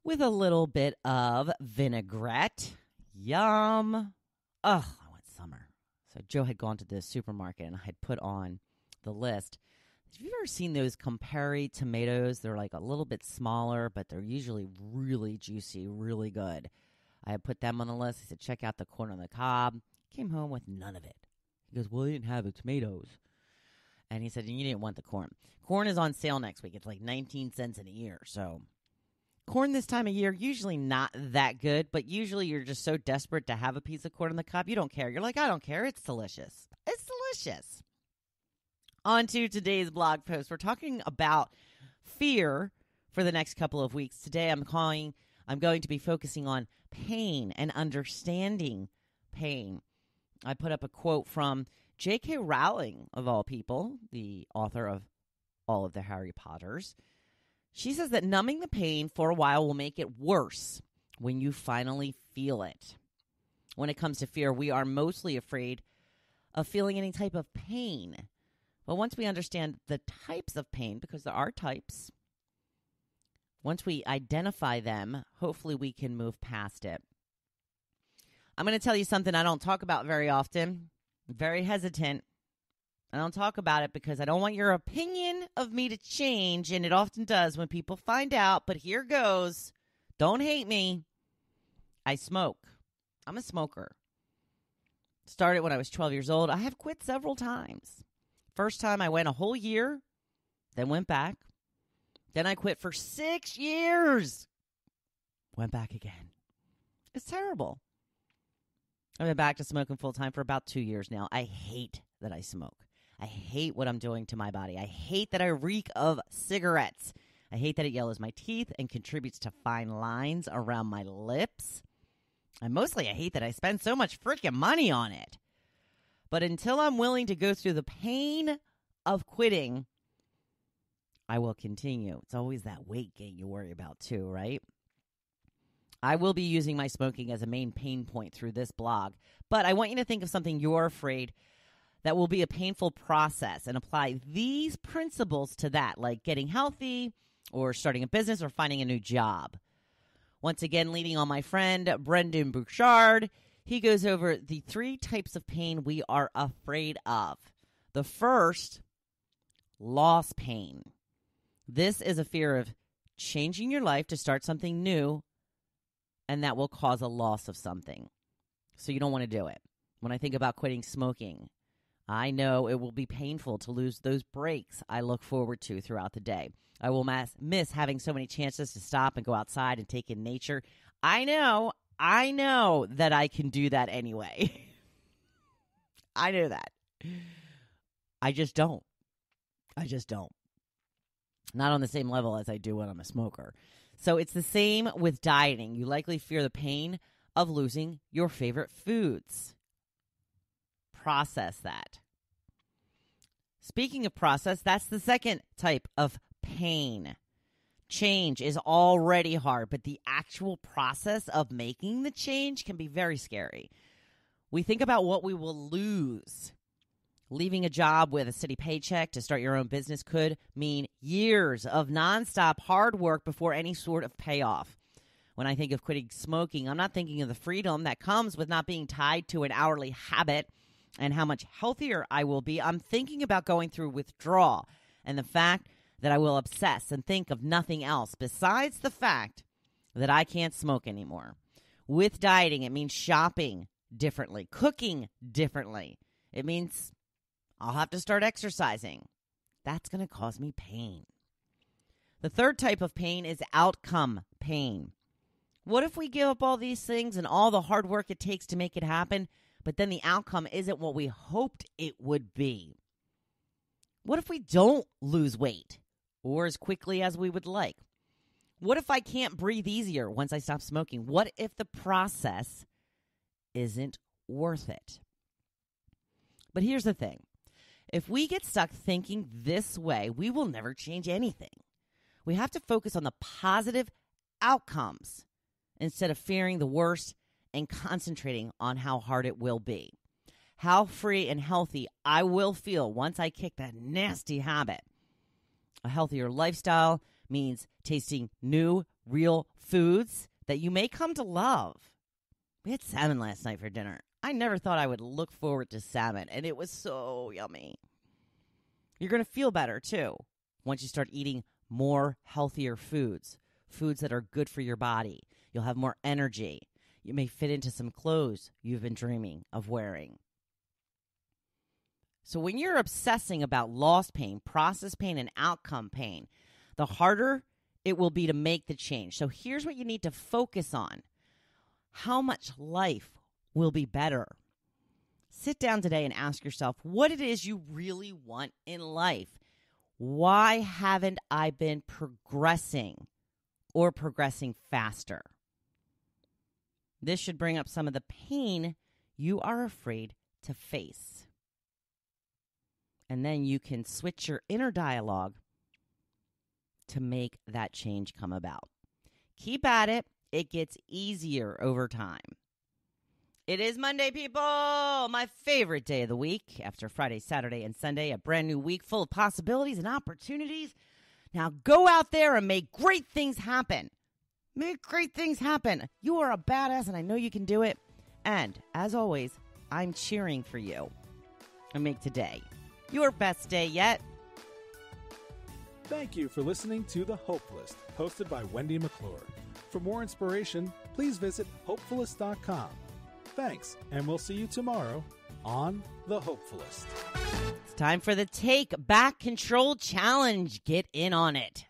with a little bit of vinaigrette. Yum. Ugh, I want summer. So Joe had gone to the supermarket and I had put on the list. Have you ever seen those Campari tomatoes? They're like a little bit smaller, but they're usually really juicy, really good. I had put them on the list. I said, check out the corn on the cob. Came home with none of it. He goes, well, I didn't have the tomatoes. And he said, you didn't want the corn. Corn is on sale next week. It's like 19 cents an ear. So corn this time of year, usually not that good, but usually you're just so desperate to have a piece of corn on the cob, you don't care. You're like, I don't care. It's delicious. It's delicious. On to today's blog post. We're talking about fear for the next couple of weeks. Today I'm going to be focusing on pain and understanding pain. I put up a quote from J.K. Rowling, of all people, the author of all of the Harry Potters. She says that numbing the pain for a while will make it worse when you finally feel it. When it comes to fear, we are mostly afraid of feeling any type of pain. But once we understand the types of pain, because there are types, once we identify them, hopefully we can move past it. I'm going to tell you something I don't talk about very often. I'm very hesitant. I don't talk about it because I don't want your opinion of me to change, and it often does when people find out, but here goes. Don't hate me. I smoke. I'm a smoker. Started when I was 12 years old. I have quit several times. First time I went a whole year, then went back. Then I quit for 6 years. Went back again. It's terrible. I've been back to smoking full time for about 2 years now. I hate that I smoke. I hate what I'm doing to my body. I hate that I reek of cigarettes. I hate that it yellows my teeth and contributes to fine lines around my lips. And mostly I hate that I spend so much freaking money on it. But until I'm willing to go through the pain of quitting, I will continue. It's always that weight gain you worry about too, right? I will be using my smoking as a main pain point through this blog, but I want you to think of something you're afraid that will be a painful process and apply these principles to that, like getting healthy or starting a business or finding a new job. Once again, leading on my friend Brendan Bouchard, he goes over the 3 types of pain we are afraid of. The first, loss pain. This is a fear of changing your life to start something new, and that will cause a loss of something. So you don't want to do it. When I think about quitting smoking, I know it will be painful to lose those breaks I look forward to throughout the day. I will miss having so many chances to stop and go outside and take in nature. I know that I can do that anyway. I know that. I just don't. Not on the same level as I do when I'm a smoker. So it's the same with dieting. You likely fear the pain of losing your favorite foods. Process that. Speaking of process, that's the second type of pain. Change is already hard, but the actual process of making the change can be very scary. We think about what we will lose. Leaving a job with a steady paycheck to start your own business could mean years of nonstop hard work before any sort of payoff. When I think of quitting smoking, I'm not thinking of the freedom that comes with not being tied to an hourly habit and how much healthier I will be. I'm thinking about going through withdrawal and the fact that I will obsess and think of nothing else besides the fact that I can't smoke anymore. With dieting, it means shopping differently, cooking differently. It means I'll have to start exercising. That's going to cause me pain. The third type of pain is outcome pain. What if we give up all these things and all the hard work it takes to make it happen, but then the outcome isn't what we hoped it would be? What if we don't lose weight or as quickly as we would like? What if I can't breathe easier once I stop smoking? What if the process isn't worth it? But here's the thing. If we get stuck thinking this way, we will never change anything. We have to focus on the positive outcomes instead of fearing the worst and concentrating on how hard it will be. How free and healthy I will feel once I kick that nasty habit. A healthier lifestyle means tasting new, real foods that you may come to love. We had salmon last night for dinner. I never thought I would look forward to salmon, and it was so yummy. You're going to feel better, too, once you start eating more healthier foods, foods that are good for your body. You'll have more energy. You may fit into some clothes you've been dreaming of wearing. So when you're obsessing about loss pain, process pain, and outcome pain, the harder it will be to make the change. So here's what you need to focus on. How much life will be better? Sit down today and ask yourself what it is you really want in life. Why haven't I been progressing or progressing faster? This should bring up some of the pain you are afraid to face. And then you can switch your inner dialogue to make that change come about. Keep at it. It gets easier over time. It is Monday, people, my favorite day of the week. After Friday, Saturday, and Sunday, a brand new week full of possibilities and opportunities. Now go out there and make great things happen. Make great things happen. You are a badass, and I know you can do it. And as always, I'm cheering for you. And make today your best day yet. Thank you for listening to The Hopefulist, hosted by Wendy McClure. For more inspiration, please visit Hopefulist.com. Thanks, and we'll see you tomorrow on The Hopefulist. It's time for the Take Back Control Challenge. Get in on it.